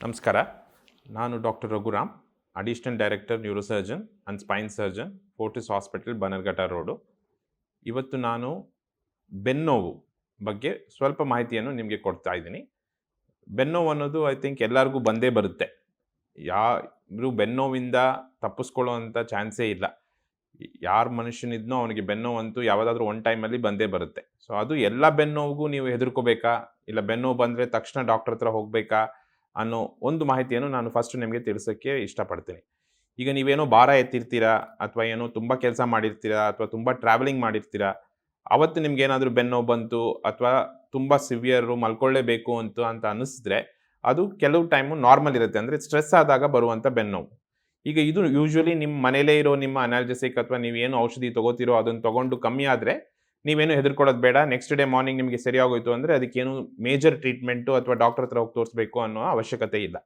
ನಮಸ್ಕಾರ. ನಾನು doctor Raghuram, additional director neurosurgeon and spine surgeon, Fortis hospital, Bannerghatta road. ಇವತ್ತು ನಾನು ಬೆನ್ನೋವು ಬಗ್ಗೆ ಸ್ವಲ್ಪ ಮಾಹಿತಿಯನ್ನು ನಿಮಗೆ ಕೊಡ್ತಾ ಇದ್ದೀನಿ. ಬೆನ್ನೋವು ಅನ್ನೋದು ಐ ಥಿಂಕ್ ಎಲ್ಲರಿಗೂ ಬಂದೇ ಬರುತ್ತೆ. ಯಾರು ಬೆನ್ನೋವಿಂದ ತಪ್ಪಿಸ್ಕೊಳ್ಳೋವಂಥ ಚಾನ್ಸೇ ಇಲ್ಲ. ಯಾರು ಮನುಷ್ಯನಿದ್ನೋ ಅವನಿಗೆ ಬೆನ್ನೋವಂತೂ ಯಾವುದಾದ್ರೂ ಒಂದು ಟೈಮಲ್ಲಿ ಬಂದೇ ಬರುತ್ತೆ. ಸೊ ಅದು ಎಲ್ಲ ಬೆನ್ನೋವಿಗೂ ನೀವು ಹೆದರ್ಕೋಬೇಕಾ, ಇಲ್ಲ ಬೆನ್ನೋವು ಬಂದರೆ ತಕ್ಷಣ ಡಾಕ್ಟರ್ ಹತ್ರ ಹೋಗಬೇಕಾ ಅನ್ನೋ ಒಂದು ಮಾಹಿತಿಯನ್ನು ನಾನು ಫಸ್ಟ್ ನಿಮಗೆ ತಿಳಿಸೋಕ್ಕೆ ಇಷ್ಟಪಡ್ತೀನಿ. ಈಗ ನೀವೇನೋ ಭಾರ ಎತ್ತಿರ್ತೀರಾ, ಅಥವಾ ಏನೋ ತುಂಬ ಕೆಲಸ ಮಾಡಿರ್ತೀರಾ, ಅಥವಾ ತುಂಬ ಟ್ರಾವೆಲಿಂಗ್ ಮಾಡಿರ್ತೀರಾ, ಆವತ್ತು ನಿಮ್ಗೇನಾದರೂ ಬೆನ್ನೋವು ಬಂತು ಅಥವಾ ತುಂಬ ಸಿವಿಯರು ಮಲ್ಕೊಳ್ಳೇಬೇಕು ಅಂತ ಅನ್ನಿಸಿದ್ರೆ ಅದು ಕೆಲವು ಟೈಮು ನಾರ್ಮಲ್ ಇರುತ್ತೆ. ಅಂದರೆ ಸ್ಟ್ರೆಸ್ ಆದಾಗ ಬರುವಂಥ ಬೆನ್ನೋವು. ಈಗ ಇದು ಯೂಶ್ವಲಿ ನಿಮ್ಮ ಮನೇಲೇ ಇರೋ ನಿಮ್ಮ ಅನಾಲ್ಜೆಸಿಕ್ ಅಥವಾ ನೀವೇನು ಔಷಧಿ ತೊಗೋತಿರೋ ಅದನ್ನು ತೊಗೊಂಡು ಕಮ್ಮಿ ಆದರೆ ನೀವೇನು ಹೆದರ್ಕೊಳ್ಳೋದು ಬೇಡ. ನೆಕ್ಸ್ಟ್ ಡೇ ಮಾರ್ನಿಂಗ್ ನಿಮಗೆ ಸರಿಯಾಗೋಯ್ತು ಅಂದರೆ ಅದಕ್ಕೇನು ಮೇಜರ್ ಟ್ರೀಟ್ಮೆಂಟು ಅಥವಾ ಡಾಕ್ಟರ್ ಹತ್ರ ಹೋಗಿ ತೋರಿಸ್ಬೇಕು ಅನ್ನೋ ಅವಶ್ಯಕತೆ ಇಲ್ಲ.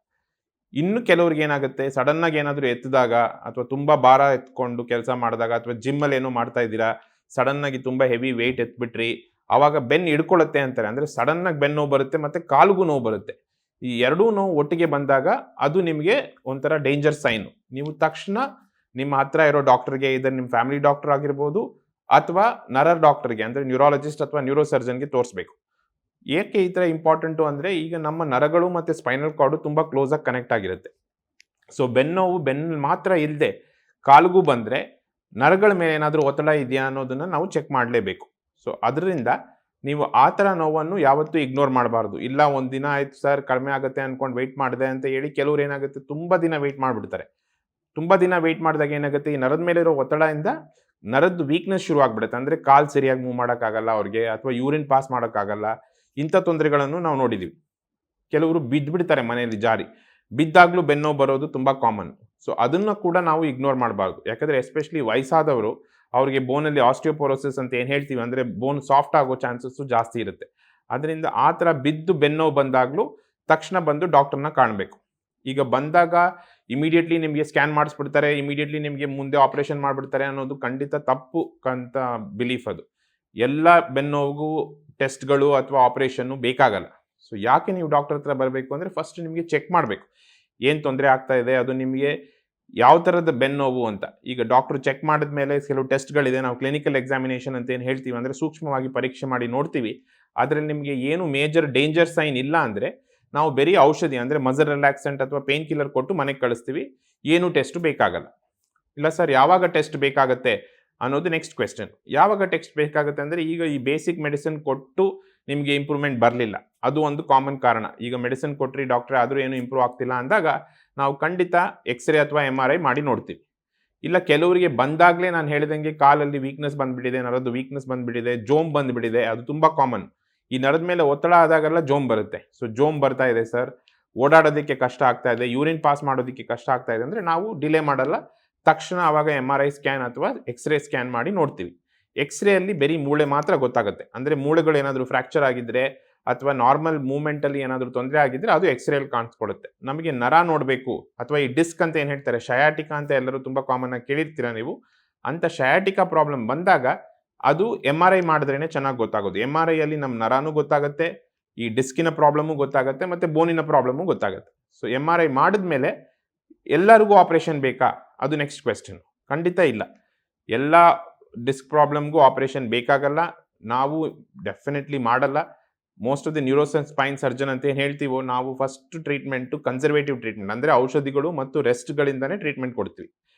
ಇನ್ನು ಕೆಲವ್ರಿಗೆ ಏನಾಗುತ್ತೆ, ಸಡನ್ನಾಗಿ ಏನಾದರೂ ಎತ್ತಿದಾಗ ಅಥವಾ ತುಂಬ ಭಾರ ಎತ್ಕೊಂಡು ಕೆಲಸ ಮಾಡಿದಾಗ ಅಥವಾ ಜಿಮ್ಮಲ್ಲಿ ಏನೋ ಮಾಡ್ತಾ ಇದ್ದೀರಾ, ಸಡನ್ನಾಗಿ ತುಂಬ ಹೆವಿ ವೆಯ್ಟ್ ಎತ್ಬಿಟ್ರಿ, ಆವಾಗ ಬೆನ್ನು ಹಿಡ್ಕೊಳ್ಳುತ್ತೆ ಅಂತಾರೆ. ಅಂದರೆ ಸಡನ್ನಾಗಿ ಬೆನ್ನು ನೋವು ಬರುತ್ತೆ ಮತ್ತು ಕಾಲಿಗೂ ನೋವು ಬರುತ್ತೆ. ಈ ಎರಡೂ ನೋವು ಒಟ್ಟಿಗೆ ಬಂದಾಗ ಅದು ನಿಮಗೆ ಒಂಥರ ಡೇಂಜರ್ ಸೈನು. ನೀವು ತಕ್ಷಣ ನಿಮ್ಮ ಹತ್ರ ಇರೋ ಡಾಕ್ಟರ್ಗೆ, ಇದನ್ನು ನಿಮ್ಮ ಫ್ಯಾಮಿಲಿ ಡಾಕ್ಟರ್ ಆಗಿರ್ಬೋದು ಅಥವಾ ನರ ಡಾಕ್ಟರ್ಗೆ ಅಂದರೆ ನ್ಯೂರಾಲಜಿಸ್ಟ್ ಅಥವಾ ನ್ಯೂರೋಸರ್ಜನ್ಗೆ ತೋರಿಸ್ಬೇಕು. ಏಕೆ ಈ ಥರ ಇಂಪಾರ್ಟೆಂಟು ಅಂದರೆ ಈಗ ನಮ್ಮ ನರಗಳು ಮತ್ತು ಸ್ಪೈನಲ್ ಕಾರ್ಡು ತುಂಬ ಕ್ಲೋಸಾಗಿ ಕನೆಕ್ಟ್ ಆಗಿರುತ್ತೆ. ಸೊ ಬೆನ್ನೋವು ಬೆನ್ನು ಮಾತ್ರ ಇಲ್ಲದೆ ಕಾಲಿಗೂ ಬಂದರೆ ನರಗಳ ಮೇಲೆ ಏನಾದರೂ ಒತ್ತಡ ಇದೆಯಾ ಅನ್ನೋದನ್ನು ನಾವು ಚೆಕ್ ಮಾಡಲೇಬೇಕು. ಸೊ ಅದರಿಂದ ನೀವು ಆ ಥರ ನೋವನ್ನು ಯಾವತ್ತೂ ಇಗ್ನೋರ್ ಮಾಡಬಾರ್ದು. ಇಲ್ಲ ಒಂದು ದಿನ ಆಯಿತು ಸರ್ ಕಡಿಮೆ ಆಗುತ್ತೆ ಅಂದ್ಕೊಂಡು ವೆಯ್ಟ್ ಮಾಡಿದೆ ಅಂತ ಹೇಳಿ ಕೆಲವ್ರು ಏನಾಗುತ್ತೆ ತುಂಬ ದಿನ ವೆಯ್ಟ್ ಮಾಡಿಬಿಡ್ತಾರೆ. ತುಂಬ ದಿನ ವೆಯ್ಟ್ ಮಾಡಿದಾಗ ಏನಾಗುತ್ತೆ, ಈ ನರದ ಮೇಲಿರೋ ಒತ್ತಡದಿಂದ ನರದ್ದು ವೀಕ್ನೆಸ್ ಶುರು ಆಗಿಬಿಡುತ್ತೆ. ಅಂದರೆ ಕಾಲು ಸರಿಯಾಗಿ ಮೂವ್ ಮಾಡೋಕ್ಕಾಗಲ್ಲ ಅವ್ರಿಗೆ, ಅಥವಾ ಯೂರಿನ್ ಪಾಸ್ ಮಾಡೋಕ್ಕಾಗಲ್ಲ. ಇಂಥ ತೊಂದರೆಗಳನ್ನು ನಾವು ನೋಡಿದ್ದೀವಿ. ಕೆಲವರು ಬಿದ್ದುಬಿಡ್ತಾರೆ ಮನೆಯಲ್ಲಿ ಜಾರಿ, ಬಿದ್ದಾಗಲೂ ಬೆನ್ನೋವು ಬರೋದು ತುಂಬ ಕಾಮನ್. ಸೊ ಅದನ್ನು ಕೂಡ ನಾವು ಇಗ್ನೋರ್ ಮಾಡಬಾರ್ದು. ಯಾಕಂದರೆ ಎಸ್ಪೆಷಲಿ ವಯಸ್ಸಾದವರು, ಅವ್ರಿಗೆ ಬೋನಲ್ಲಿ ಆಸ್ಟಿಯೋಪೊರೋಸಿಸ್ ಅಂತ ಏನು ಹೇಳ್ತೀವಿ, ಅಂದರೆ ಬೋನ್ ಸಾಫ್ಟ್ ಆಗೋ ಚಾನ್ಸಸ್ಸು ಜಾಸ್ತಿ ಇರುತ್ತೆ. ಅದರಿಂದ ಆ ಥರ ಬಿದ್ದು ಬೆನ್ನೋವು ಬಂದಾಗಲೂ ತಕ್ಷಣ ಬಂದು ಡಾಕ್ಟರ್ನ ಕಾಣಬೇಕು. ಈಗ ಬಂದಾಗ ಇಮಿಡಿಯೇಟ್ಲಿ ನಿಮಗೆ ಸ್ಕ್ಯಾನ್ ಮಾಡಿಸ್ಬಿಡ್ತಾರೆ, ಇಮಿಡಿಯೇಟ್ಲಿ ನಿಮಗೆ ಮುಂದೆ ಆಪ್ರೇಷನ್ ಮಾಡಿಬಿಡ್ತಾರೆ ಅನ್ನೋದು ಖಂಡಿತ ತಪ್ಪು ಅಂತ ಬಿಲೀಫ್ ಅದು. ಎಲ್ಲ ಬೆನ್ನೋವಿಗೂ ಟೆಸ್ಟ್ಗಳು ಅಥವಾ ಆಪ್ರೇಷನ್ನು ಬೇಕಾಗಲ್ಲ. ಸೊ ಯಾಕೆ ನೀವು ಡಾಕ್ಟರ್ ಹತ್ರ ಬರಬೇಕು ಅಂದರೆ ಫಸ್ಟ್ ನಿಮಗೆ ಚೆಕ್ ಮಾಡಬೇಕು ಏನು ತೊಂದರೆ ಆಗ್ತಾ ಇದೆ, ಅದು ನಿಮಗೆ ಯಾವ ಥರದ ಬೆನ್ನೋವು ಅಂತ. ಈಗ ಡಾಕ್ಟ್ರು ಚೆಕ್ ಮಾಡಿದ ಮೇಲೆ ಕೆಲವು ಟೆಸ್ಟ್ಗಳಿದೆ, ನಾವು ಕ್ಲಿನಿಕಲ್ ಎಕ್ಸಾಮಿನೇಷನ್ ಅಂತ ಏನು ಹೇಳ್ತೀವಿ, ಅಂದರೆ ಸೂಕ್ಷ್ಮವಾಗಿ ಪರೀಕ್ಷೆ ಮಾಡಿ ನೋಡ್ತೀವಿ. ಅದರಲ್ಲಿ ನಿಮಗೆ ಏನು ಮೇಜರ್ ಡೇಂಜರ್ ಸೈನ್ ಇಲ್ಲ ಅಂದರೆ ನಾವು ಬರೀ ಔಷಧಿ ಅಂದರೆ ಮಸಲ್ ರಿಲ್ಯಾಕ್ಸೆಂಟ್ ಅಥವಾ ಪೇನ್ ಕಿಲ್ಲರ್ ಕೊಟ್ಟು ಮನೆಗೆ ಕಳಿಸ್ತೀವಿ, ಏನು ಟೆಸ್ಟು ಬೇಕಾಗಲ್ಲ. ಇಲ್ಲ ಸರ್ ಯಾವಾಗ ಟೆಸ್ಟ್ ಬೇಕಾಗುತ್ತೆ ಅನ್ನೋದು ನೆಕ್ಸ್ಟ್ ಕ್ವೆಶ್ಚನ್. ಯಾವಾಗ ಟೆಸ್ಟ್ ಬೇಕಾಗುತ್ತೆ ಅಂದರೆ ಈಗ ಈ ಬೇಸಿಕ್ ಮೆಡಿಸಿನ್ ಕೊಟ್ಟು ನಿಮಗೆ ಇಂಪ್ರೂವ್ಮೆಂಟ್ ಬರಲಿಲ್ಲ, ಅದು ಒಂದು ಕಾಮನ್ ಕಾರಣ. ಈಗ ಮೆಡಿಸಿನ್ ಕೊಟ್ಟರೆ ಡಾಕ್ಟ್ರೆ ಆದರೂ ಏನು ಇಂಪ್ರೂವ್ ಆಗ್ತಿಲ್ಲ ಅಂದಾಗ ನಾವು ಖಂಡಿತ ಎಕ್ಸ್ರೇ ಅಥವಾ MRI ಮಾಡಿ ನೋಡ್ತೀವಿ. ಇಲ್ಲ ಕೆಲವರಿಗೆ ಬಂದಾಗಲೇ ನಾನು ಹೇಳಿದಂಗೆ ಕಾಲಲ್ಲಿ ವೀಕ್ನೆಸ್ ಬಂದುಬಿಟ್ಟಿದೆ, ನರದ್ದು ವೀಕ್ನೆಸ್ ಬಂದುಬಿಟ್ಟಿದೆ, ಜೋಮ್ ಬಂದುಬಿಟ್ಟಿದೆ, ಅದು ತುಂಬ ಕಾಮನ್. ಈ ನರದ ಮೇಲೆ ಒತ್ತಡ ಆದಾಗೆಲ್ಲ ಜೋಮ್ ಬರುತ್ತೆ. ಸೊ ಜೋಮ್ ಬರ್ತಾ ಇದೆ ಸರ್, ಓಡಾಡೋದಕ್ಕೆ ಕಷ್ಟ ಆಗ್ತಾ ಇದೆ, ಯೂರಿನ್ ಪಾಸ್ ಮಾಡೋದಕ್ಕೆ ಕಷ್ಟ ಆಗ್ತಾ ಇದೆ ಅಂದರೆ ನಾವು ಡಿಲೇ ಮಾಡಲ್ಲ, ತಕ್ಷಣ ಆವಾಗ MRI ಸ್ಕ್ಯಾನ್ ಅಥವಾ ಎಕ್ಸ್ರೇ ಸ್ಕ್ಯಾನ್ ಮಾಡಿ ನೋಡ್ತೀವಿ. ಎಕ್ಸ್ರೇಯಲ್ಲಿ ಬರೀ ಮೂಳೆ ಮಾತ್ರ ಗೊತ್ತಾಗುತ್ತೆ. ಅಂದರೆ ಮೂಳೆಗಳು ಏನಾದರೂ ಫ್ರ್ಯಾಕ್ಚರ್ ಆಗಿದ್ದರೆ ಅಥವಾ ನಾರ್ಮಲ್ ಮೂವ್ಮೆಂಟಲ್ಲಿ ಏನಾದರೂ ತೊಂದರೆ ಆಗಿದ್ದರೆ ಅದು ಎಕ್ಸ್ರೇಯಲ್ಲಿ ಕಾಣಿಸ್ಕೊಡುತ್ತೆ. ನಮಗೆ ನರ ನೋಡಬೇಕು ಅಥವಾ ಈ ಡಿಸ್ಕ್ ಅಂತ ಏನು ಹೇಳ್ತಾರೆ, ಶಯಾಟಿಕಾ ಅಂತ ಎಲ್ಲರೂ ತುಂಬ ಕಾಮನ್ ಆಗಿ ಕೇಳಿರ್ತೀರ ನೀವು. ಅಂಥ ಶಯಾಟಿಕಾ ಪ್ರಾಬ್ಲಮ್ ಬಂದಾಗ ಅದು MRI ಮಾಡಿದ್ರೇ ಚೆನ್ನಾಗಿ ಗೊತ್ತಾಗೋದು. MRIಯಲ್ಲಿ ನಮ್ಮ ನರನೂ ಗೊತ್ತಾಗುತ್ತೆ, ಈ ಡಿಸ್ಕಿನ ಪ್ರಾಬ್ಲಮ್ಮು ಗೊತ್ತಾಗುತ್ತೆ, ಮತ್ತು ಬೋನಿನ ಪ್ರಾಬ್ಲಮ್ಮು ಗೊತ್ತಾಗುತ್ತೆ. ಸೊ MRI ಮಾಡಿದ್ಮೇಲೆ ಎಲ್ಲರಿಗೂ ಆಪ್ರೇಷನ್ ಬೇಕಾ, ಅದು ನೆಕ್ಸ್ಟ್ ಕ್ವೆಶ್ಚನ್. ಖಂಡಿತ ಇಲ್ಲ, ಎಲ್ಲ ಡಿಸ್ಕ್ ಪ್ರಾಬ್ಲಮ್ಗೂ ಆಪ್ರೇಷನ್ ಬೇಕಾಗಲ್ಲ, ನಾವು ಡೆಫಿನೆಟ್ಲಿ ಮಾಡಲ್ಲ. Most of the spine surgeon ಅಂತ ಏನು ಹೇಳ್ತೀವೋ ನಾವು ಫಸ್ಟ್ ಟ್ರೀಟ್ಮೆಂಟು ಕನ್ಸರ್ವೇಟಿವ್ ಟ್ರೀಟ್ಮೆಂಟ್, ಅಂದರೆ ಔಷಧಿಗಳು ಮತ್ತು ರೆಸ್ಟ್ಗಳಿಂದನೇ ಟ್ರೀಟ್ಮೆಂಟ್ ಕೊಡ್ತೀವಿ.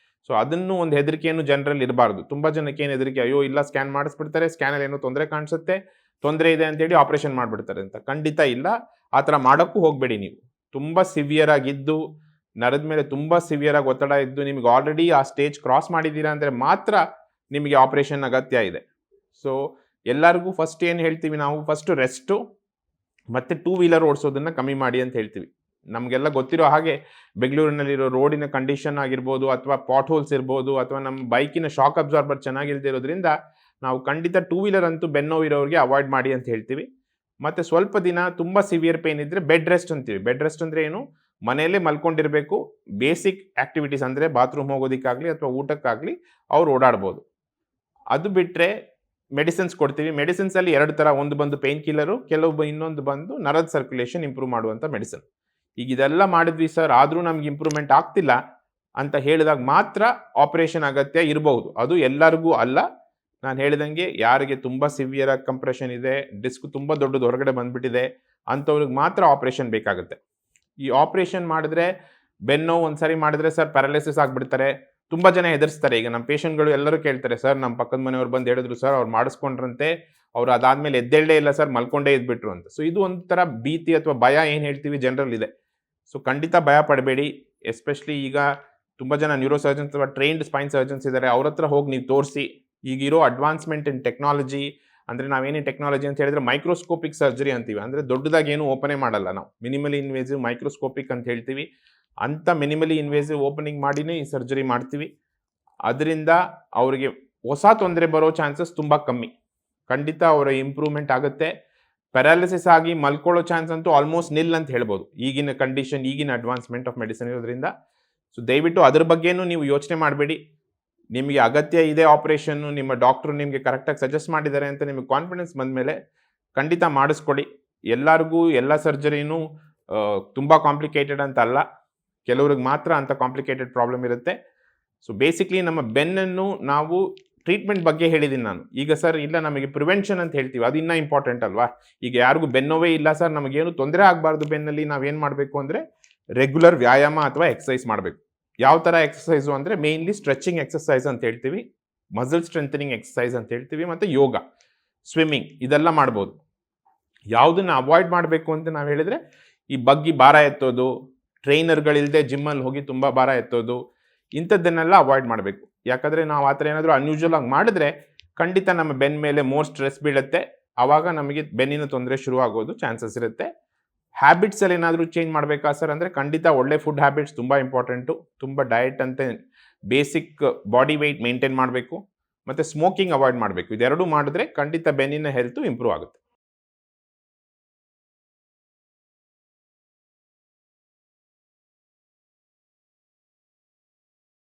ಸೊ ಅದನ್ನು ಒಂದು ಹೆದರಿಕೆಯನ್ನು ಜನರಲ್ಲಿ ಇರಬಾರ್ದು. ತುಂಬ ಜನಕ್ಕೆ ಏನು ಹೆದರಿಕೆ, ಅಯ್ಯೋ ಇಲ್ಲ ಸ್ಕ್ಯಾನ್ ಮಾಡಿಸ್ಬಿಡ್ತಾರೆ, ಸ್ಕ್ಯಾನಲ್ಲಿ ಏನೋ ತೊಂದರೆ ಕಾಣಿಸುತ್ತೆ, ತೊಂದರೆ ಇದೆ ಅಂತೇಳಿ ಆಪ್ರೇಷನ್ ಮಾಡಿಬಿಡ್ತಾರೆ ಅಂತ. ಖಂಡಿತ ಇಲ್ಲ, ಆ ಥರ ಮಾಡೋಕ್ಕೂ ಹೋಗಬೇಡಿ. ನೀವು ತುಂಬ ಸಿವಿಯರ್ ಆಗಿದ್ದು, ನರದ ಮೇಲೆ ತುಂಬ ಸಿವಿಯರ್ ಆಗಿ ಒತ್ತಡ ಇದ್ದು, ನಿಮಗೆ ಆಲ್ರೆಡಿ ಆ ಸ್ಟೇಜ್ ಕ್ರಾಸ್ ಮಾಡಿದ್ದೀರಾ ಅಂದರೆ ಮಾತ್ರ ನಿಮಗೆ ಆಪ್ರೇಷನ್ ಅಗತ್ಯ ಇದೆ. ಸೊ ಎಲ್ಲರಿಗೂ ಫಸ್ಟ್ ಏನು ಹೇಳ್ತೀವಿ ನಾವು, ಫಸ್ಟು ರೆಸ್ಟು ಮತ್ತು 2 ವೀಲರ್ ಓಡಿಸೋದನ್ನು ಕಮ್ಮಿ ಮಾಡಿ ಅಂತ ಹೇಳ್ತೀವಿ. ನಮಗೆಲ್ಲ ಗೊತ್ತಿರೋ ಹಾಗೆ ಬೆಂಗಳೂರಿನಲ್ಲಿರೋ ರೋಡಿನ ಕಂಡೀಷನ್ ಆಗಿರ್ಬೋದು, ಅಥವಾ ಪಾಟ್ ಹೋಲ್ಸ್ ಇರ್ಬೋದು, ಅಥವಾ ನಮ್ಮ ಬೈಕಿನ ಶಾಕ್ ಅಬ್ಸಾರ್ಬರ್ ಚೆನ್ನಾಗಿಲ್ಲದೆ ಇರೋದ್ರಿಂದ ನಾವು ಖಂಡಿತ 2 ವೀಲರ್ ಅಂತೂ ಬೆನ್ನೋವು ಇರೋರಿಗೆ ಅವಾಯ್ಡ್ ಮಾಡಿ ಅಂತ ಹೇಳ್ತೀವಿ. ಮತ್ತು ಸ್ವಲ್ಪ ದಿನ ತುಂಬ ಸಿವಿಯರ್ ಪೇನ್ ಇದ್ದರೆ ಬೆಡ್ ರೆಸ್ಟ್ ಅಂತೀವಿ. ಬೆಡ್ ರೆಸ್ಟ್ ಅಂದರೆ ಏನು, ಮನೆಯಲ್ಲೇ ಮಲ್ಕೊಂಡಿರಬೇಕು, ಬೇಸಿಕ್ ಆ್ಯಕ್ಟಿವಿಟೀಸ್ ಅಂದರೆ ಬಾತ್ರೂಮ್ ಹೋಗೋದಕ್ಕಾಗಲಿ ಅಥವಾ ಊಟಕ್ಕಾಗಲಿ ಅವ್ರು ಓಡಾಡ್ಬೋದು. ಅದು ಬಿಟ್ಟರೆ ಮೆಡಿಸಿನ್ಸ್ ಕೊಡ್ತೀವಿ. ಮೆಡಿಸಿನ್ಸಲ್ಲಿ 2 ಥರ, ಒಂದು ಬಂದು ಪೇನ್ ಕಿಲ್ಲರು, ಇನ್ನೊಂದು ಬಂದು ನರದ ಸರ್ಕ್ಯುಲೇಷನ್ ಇಂಪ್ರೂವ್ ಮಾಡುವಂಥ ಮೆಡಿಸಿನ್. ಈಗ ಇದೆಲ್ಲ ಮಾಡಿದ್ವಿ ಸರ್, ಆದರೂ ನಮ್ಗೆ ಇಂಪ್ರೂವ್ಮೆಂಟ್ ಆಗ್ತಿಲ್ಲ ಅಂತ ಹೇಳಿದಾಗ ಮಾತ್ರ ಆಪರೇಷನ್ ಅಗತ್ಯ ಇರಬಹುದು. ಅದು ಎಲ್ಲರಿಗೂ ಅಲ್ಲ. ನಾನು ಹೇಳಿದಂಗೆ ಯಾರಿಗೆ ತುಂಬ ಸಿವಿಯರ್ ಆಗಿ ಕಂಪ್ರೆಷನ್ ಇದೆ, ಡಿಸ್ಕ್ ತುಂಬ ದೊಡ್ಡದು ಹೊರಗಡೆ ಬಂದ್ಬಿಟ್ಟಿದೆ, ಅಂಥವ್ರಿಗೆ ಮಾತ್ರ ಆಪರೇಷನ್ ಬೇಕಾಗುತ್ತೆ. ಈ ಆಪರೇಷನ್ ಮಾಡಿದ್ರೆ ಬೆನ್ನು ಒಂದ್ಸರಿ ಮಾಡಿದ್ರೆ ಸರ್ ಪ್ಯಾರಾಲಿಸಿಸ್ ಆಗಿಬಿಡ್ತಾರೆ. ತುಂಬ ಜನ ಹೆದರ್ಸ್ತಾರೆ. ಈಗ ನಮ್ಮ ಪೇಷಂಟ್ಗಳು ಎಲ್ಲರೂ ಕೇಳ್ತಾರೆ, ಸರ್ ನಮ್ಮ ಪಕ್ಕದ ಮನೆಯವ್ರು ಬಂದು ಹೇಳಿದ್ರು ಸರ್, ಅವ್ರು ಮಾಡಿಸ್ಕೊಂಡ್ರಂತೆ, ಅವ್ರು ಅದಾದ್ಮೇಲೆ ಎದ್ದೇಳೇ ಇಲ್ಲ ಸರ್, ಮಲ್ಕೊಂಡೇ ಇದ್ಬಿಟ್ರು ಅಂತ. ಸೊ ಇದು ಒಂಥರ ಭೀತಿ ಅಥವಾ ಭಯ ಏನು ಹೇಳ್ತೀವಿ ಜನರಲ್ ಇದೆ. ಸೊ ಖಂಡಿತ ಭಯ ಪಡಬೇಡಿ. ಎಸ್ಪೆಷಲಿ ಈಗ ತುಂಬ ಜನ ನ್ಯೂರೋ ಸರ್ಜನ್ಸ್ ಅಥವಾ ಟ್ರೈನ್ಡ್ ಸ್ಪೈನ್ ಸರ್ಜನ್ಸ್ ಇದ್ದಾರೆ, ಅವ್ರ ಹತ್ರ ಹೋಗಿ ನೀವು ತೋರಿಸಿ. ಈಗಿರೋ ಅಡ್ವಾನ್ಸ್ಮೆಂಟ್ ಇನ್ ಟೆಕ್ನಾಲಜಿ, ಅಂದರೆ ನಾವೇನೇನು ಟೆಕ್ನಾಲಜಿ ಅಂತ ಹೇಳಿದ್ರೆ ಮೈಕ್ರೋಸ್ಕೋಪಿಕ್ ಸರ್ಜರಿ ಅಂತೀವಿ. ಅಂದರೆ ದೊಡ್ಡದಾಗಿ ಏನು ಓಪನೇ ಮಾಡಲ್ಲ ನಾವು, ಮಿನಿಮಲಿ ಇನ್ವೇಸಿವ್ ಮೈಕ್ರೋಸ್ಕೋಪಿಕ್ ಅಂತ ಹೇಳ್ತೀವಿ. ಅಂಥ ಮಿನಿಮಲಿ ಇನ್ವೇಸಿವ್ ಓಪನಿಂಗ್ ಮಾಡಿನೇ ಈ ಸರ್ಜರಿ ಮಾಡ್ತೀವಿ. ಅದರಿಂದ ಅವರಿಗೆ ಹೊಸ ತೊಂದರೆ ಬರೋ ಚಾನ್ಸಸ್ ತುಂಬ ಕಮ್ಮಿ. ಖಂಡಿತ ಅವರ ಇಂಪ್ರೂವ್ಮೆಂಟ್ ಆಗುತ್ತೆ. ಪ್ಯಾರಾಲಿಸಿಸ್ ಆಗಿ ಮಲ್ಕೊಳ್ಳೋ ಚಾನ್ಸ್ ಅಂತೂ ಆಲ್ಮೋಸ್ಟ್ ನಿಲ್ ಅಂತ ಹೇಳ್ಬೋದು ಈಗಿನ ಕಂಡೀಷನ್, ಈಗಿನ ಅಡ್ವಾನ್ಸ್ಮೆಂಟ್ ಆಫ್ ಮೆಡಿಸಿನ್ ಇರೋದ್ರಿಂದ. ಸೊ ದಯವಿಟ್ಟು ಅದ್ರ ಬಗ್ಗೆನೂ ನೀವು ಯೋಚನೆ ಮಾಡಬೇಡಿ. ನಿಮಗೆ ಅಗತ್ಯ ಇದೆ ಆಪರೇಷನ್ನು, ನಿಮ್ಮ ಡಾಕ್ಟ್ರು ನಿಮಗೆ ಕರೆಕ್ಟಾಗಿ ಸಜೆಸ್ಟ್ ಮಾಡಿದ್ದಾರೆ ಅಂತ ನಿಮಗೆ ಕಾನ್ಫಿಡೆನ್ಸ್ ಬಂದಮೇಲೆ ಖಂಡಿತ ಮಾಡಿಸ್ಕೊಡಿ. ಎಲ್ಲರಿಗೂ ಎಲ್ಲ ಸರ್ಜರಿನೂ ತುಂಬ ಕಾಂಪ್ಲಿಕೇಟೆಡ್ ಅಂತ ಅಲ್ಲ, ಕೆಲವ್ರಿಗೆ ಮಾತ್ರ ಅಂಥ ಕಾಂಪ್ಲಿಕೇಟೆಡ್ ಪ್ರಾಬ್ಲಮ್ ಇರುತ್ತೆ. ಸೊ ಬೇಸಿಕ್ಲಿ ನಮ್ಮ ಬೆನ್ನನ್ನು ನಾವು ಟ್ರೀಟ್ಮೆಂಟ್ ಬಗ್ಗೆ ಹೇಳಿದ್ದೀನಿ ನಾನು. ಈಗ ಸರ್ ಇಲ್ಲ ನಮಗೆ ಪ್ರಿವೆನ್ಷನ್ ಅಂತ ಹೇಳ್ತೀವಿ, ಅದು ಇನ್ನೂ ಇಂಪಾರ್ಟೆಂಟ್ ಅಲ್ವಾ. ಈಗ ಯಾರಿಗೂ ಬೆನ್ನೋವೇ ಇಲ್ಲ ಸರ್, ನಮಗೇನು ತೊಂದರೆ ಆಗಬಾರ್ದು ಬೆನ್ನಲ್ಲಿ, ನಾವೇನು ಮಾಡಬೇಕು ಅಂದರೆ ರೆಗ್ಯುಲರ್ ವ್ಯಾಯಾಮ ಅಥವಾ ಎಕ್ಸಸೈಸ್ ಮಾಡಬೇಕು. ಯಾವ ಥರ ಎಕ್ಸಸೈಸು ಅಂದರೆ ಮೇಯ್ನ್ಲಿ ಸ್ಟ್ರೆಚಿಂಗ್ ಎಕ್ಸಸೈಸ್ ಅಂತ ಹೇಳ್ತೀವಿ, ಮಸಲ್ ಸ್ಟ್ರೆಂಥನಿಂಗ್ ಎಕ್ಸಸೈಸ್ ಅಂತ ಹೇಳ್ತೀವಿ, ಮತ್ತು ಯೋಗ, ಸ್ವಿಮ್ಮಿಂಗ್ ಇದೆಲ್ಲ ಮಾಡ್ಬೋದು. ಯಾವುದನ್ನು ಅವಾಯ್ಡ್ ಮಾಡಬೇಕು ಅಂತ ನಾವು ಹೇಳಿದರೆ ಈ ಬಗ್ಗಿ ಭಾರ ಎತ್ತೋದು, ಟ್ರೈನರ್ಗಳಿಲ್ಲದೆ ಜಿಮ್ಮಲ್ಲಿ ಹೋಗಿ ತುಂಬ ಭಾರ ಎತ್ತೋದು, ಇಂಥದ್ದನ್ನೆಲ್ಲ ಅವಾಯ್ಡ್ ಮಾಡಬೇಕು. ಯಾಕಂದರೆ ನಾವು ಆ ಥರ ಏನಾದರೂ ಅನ್ಯೂಶುವಲ್ ಆಗಿ ಮಾಡಿದ್ರೆ ಖಂಡಿತ ನಮ್ಮ ಬೆನ್ನ ಮೇಲೆ ಮೋರ್ ಸ್ಟ್ರೆಸ್ ಬೀಳುತ್ತೆ. ಆವಾಗ ನಮಗೆ ಬೆನ್ನಿನ ತೊಂದರೆ ಶುರುವಾಗೋದು ಚಾನ್ಸಸ್ ಇರುತ್ತೆ. ಹ್ಯಾಬಿಟ್ಸಲ್ಲಿ ಏನಾದರೂ ಚೇಂಜ್ ಮಾಡಬೇಕಾ ಸರ್ ಅಂದರೆ ಖಂಡಿತ ಒಳ್ಳೆ ಫುಡ್ ಹ್ಯಾಬಿಟ್ಸ್ ತುಂಬ ಇಂಪಾರ್ಟೆಂಟು. ತುಂಬ ಡಯಟ್ ಅಂತ ಬೇಸಿಕ್ ಬಾಡಿ ವೆಯ್ಟ್ ಮೇಂಟೈನ್ ಮಾಡಬೇಕು, ಮತ್ತು ಸ್ಮೋಕಿಂಗ್ ಅವಾಯ್ಡ್ ಮಾಡಬೇಕು. ಇದೆರಡೂ ಮಾಡಿದ್ರೆ ಖಂಡಿತ ಬೆನ್ನಿನ ಹೆಲ್ತು ಇಂಪ್ರೂವ್ ಆಗುತ್ತೆ.